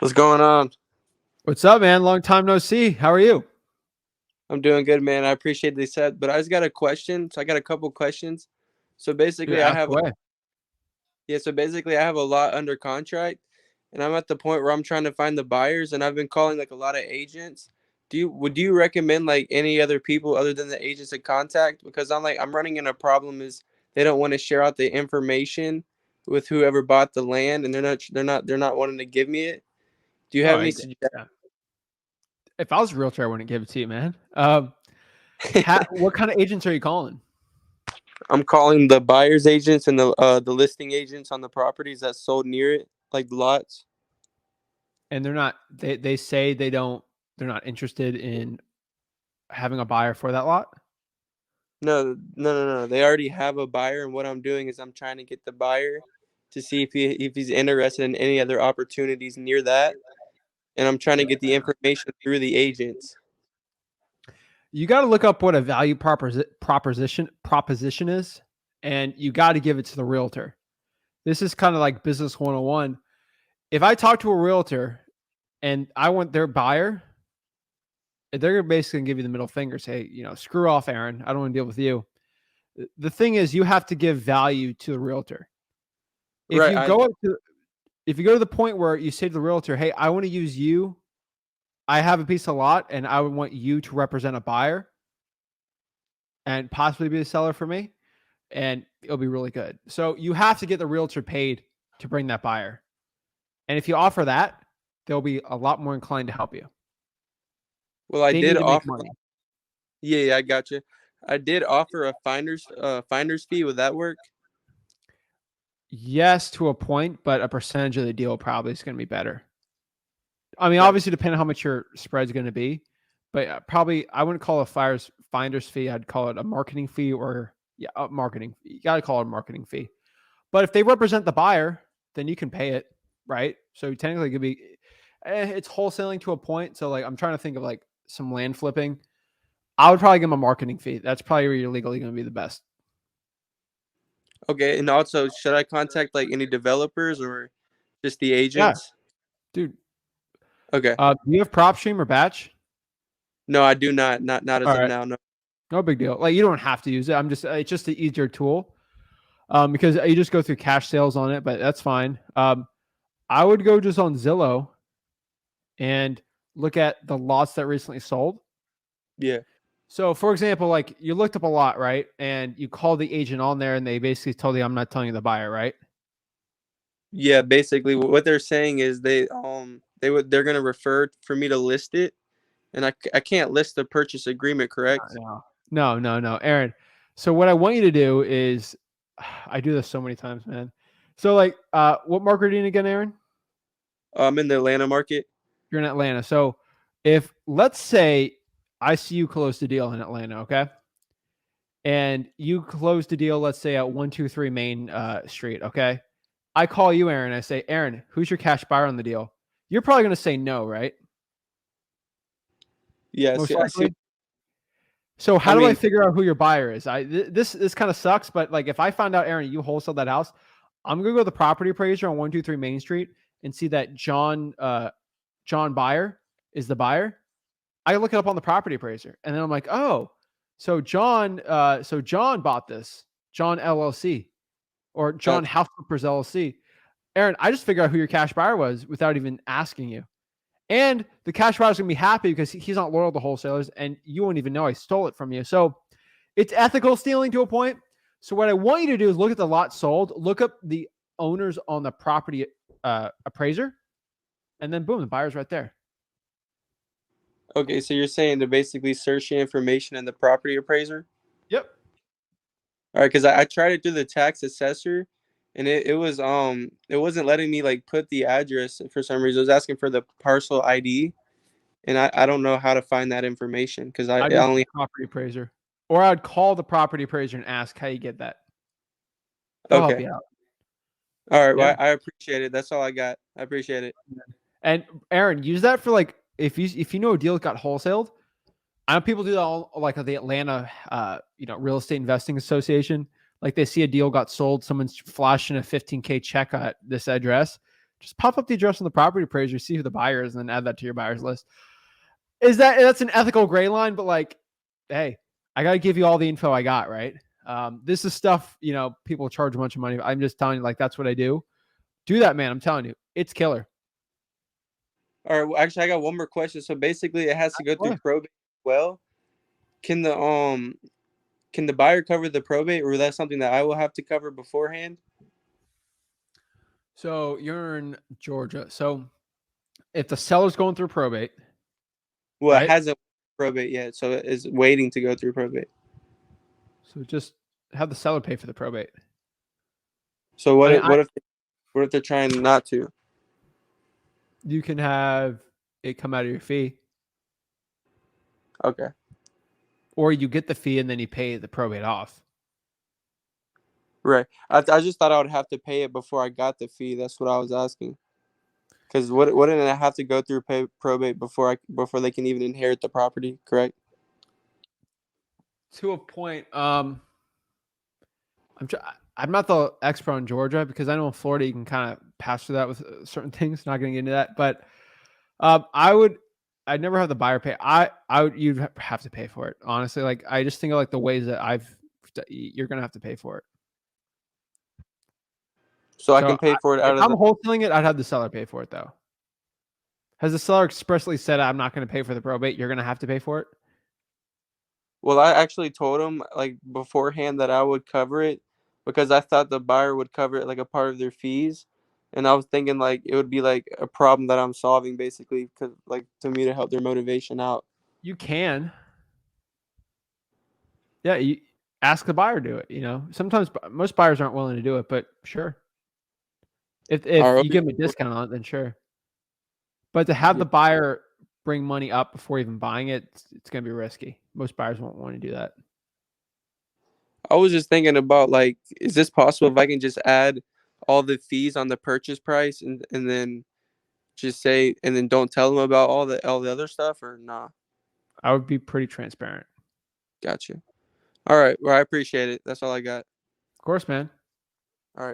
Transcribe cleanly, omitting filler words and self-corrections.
What's going on? What's up, man? Long time no see. How are you? I'm doing good, man. I appreciate the set, but I just got a question. So I got a couple questions. So Dude, basically, I ask have away. I have a lot under contract, and I'm at the point where I'm trying to find the buyers, and I've been calling like a lot of agents. Would you recommend like any other people other than the agents to contact? Because I'm running in a problem is they don't want to share out the information with whoever bought the land, and they're not wanting to give me it. Do you Oh, have any suggestions? yeah. If I was a realtor, I wouldn't give it to you, man. What kind of agents are you calling? I'm calling the buyer's agents and the listing agents on the properties that sold near it, like the lots. And they're not. They say they don't. They're not interested in having a buyer for that lot. No, no, no, no. They already have a buyer, and what I'm doing is I'm trying to get the buyer to see if he's interested in any other opportunities near that, and I'm trying to get the information through the agents. You got to look up what a value proposition is, and you got to give it to the realtor. This is kind of like business 101. If I talk to a realtor and I want their buyer, they're basically gonna give you the middle finger, say, screw off, Aaron. I don't want to deal with you. The thing is, you have to give value to the realtor. If Right. you go up to if you go to the point where you say to the realtor, hey, I want to use you, I have a piece of lot and I would want you to represent a buyer and possibly be a seller for me, and it'll be really good. So you have to get the realtor paid to bring that buyer. And if you offer that, they'll be a lot more inclined to help you. Well, I They did need to make offer. money. Yeah, I got you. I did offer a finder's fee. Would that work? Yes, to a point, but a percentage of the deal probably is going to be better. I mean, That obviously, depending on how much your spread's going to be, but probably I wouldn't call it a finder's fee. I'd call it a marketing fee, or marketing. You got to call it a marketing fee. But if they represent the buyer, then you can pay it, right? So technically, it could be. It's wholesaling to a point. So like, I'm trying to think of like some land flipping. I would probably give them a marketing fee. That's probably where you're legally going to be the best. okay? And also, should I contact like any developers or just the Yeah, agents? dude. Okay. Do you have prop stream or batch? No, I do not. Not as All of right, now. No. no big deal. Like, you don't have to use it. It's just an easier tool. Because you just go through cash sales on it, but that's fine. I would go just on Zillow and look at the lots that recently sold. Yeah. So, for example, like you looked up a lot, right? And you called the agent on there, and they basically told you, "I'm not telling you the buyer," right? Yeah, basically what they're saying is they're gonna refer for me to list it, and I can't list the purchase agreement, correct? No, Aaron. So, what I want you to do is, I do this so many times, man. So, like, what market are you in again, Aaron? I'm in the Atlanta market. You're in Atlanta. So, if let's say I see you close the deal in Atlanta, okay? And you close the deal, let's say at 123 Main Street, okay? I call you, Aaron. I say, Aaron, who's your cash buyer on the deal? You're probably going to say no, right? Yeah, Most I see. likely. So I how do I mean, figure out who your buyer is? This kind of sucks, but like if I find out, Aaron, you wholesale that house, I'm gonna go to the property appraiser on 123 Main Street and see that John Buyer is the buyer. I look it up on the property appraiser, and then I'm like, oh, so John bought this, John LLC or John that's House Flippers LLC. Aaron, I just figured out who your cash buyer was without even asking you. And the cash buyer is going to be happy because he's not loyal to wholesalers, and you won't even know I stole it from you. So it's ethical stealing to a point. So what I want you to do is look at the lot sold, look up the owners on the property appraiser, and then boom, the buyer's right there. okay. So you're saying to basically search the information in the property appraiser? Yep. All right, because I tried it through the tax assessor, and it wasn't letting me like put the address for some reason. It was asking for the parcel ID, and I don't know how to find that information because I I I just only. property appraiser, or I'd call the property appraiser and ask how you get that. They'll help Okay. you out. All right. Yeah. Well, I appreciate it. That's all I got. I appreciate it. And Aaron, use that for like if you know a deal got wholesaled. I know people do that all like at the Atlanta real estate investing association. Like they see a deal got sold, someone's flashing a 15K check at this address. Just pop up the address on the property appraiser, see who the buyer is, and then add that to your buyer's list. That's an ethical gray line, but like, hey, I got to give you all the info I got, right? This is stuff, people charge a bunch of money. I'm just telling you, like, that's what I do. Do that, man. I'm telling you, it's killer. All right. Well, actually, I got one more question. So basically, it has to go through probate as well. Can the buyer cover the probate, or that's something that I will have to cover beforehand? So you're in Georgia. So if the seller's going through probate, Well, it right? hasn't probate yet, so it is waiting to go through probate. So just have the seller pay for the probate. So what if they're trying not to? You can have it come out of your fee, Okay. or you get the fee and then you pay the probate off. Right. I just thought I would have to pay it before I got the fee. That's what I was asking. Because wouldn't I have to go through probate before they can even inherit the property? Correct. To a point. I'm not the expert on Georgia because I know in Florida you can kind of pass through that with certain things. Not going to get into that, but I'd never have the buyer pay. You'd have to pay for it. Honestly, like I just think of like the ways that you're going to have to pay for it. So I can pay for it out if of I'm wholesaling it, I'd have the seller pay for it though. Has the seller expressly said I'm not going to pay for the probate? You're going to have to pay for it. Well, I actually told him like beforehand that I would cover it because I thought the buyer would cover it like a part of their fees, and I was thinking like it would be like a problem that I'm solving basically because like to me to help their motivation out. You can. Yeah, you ask the buyer to do it. Sometimes most buyers aren't willing to do it, but sure. If you give them a discount on it, then sure. But to have the buyer bring money up before even buying it, it's going to be risky. Most buyers won't want to do that. I was just thinking about like, is this possible if I can just add all the fees on the purchase price and then just say and then don't tell them about all the other stuff or nah? I would be pretty transparent. Gotcha. All right. Well, I appreciate it. That's all I got. Of course, man.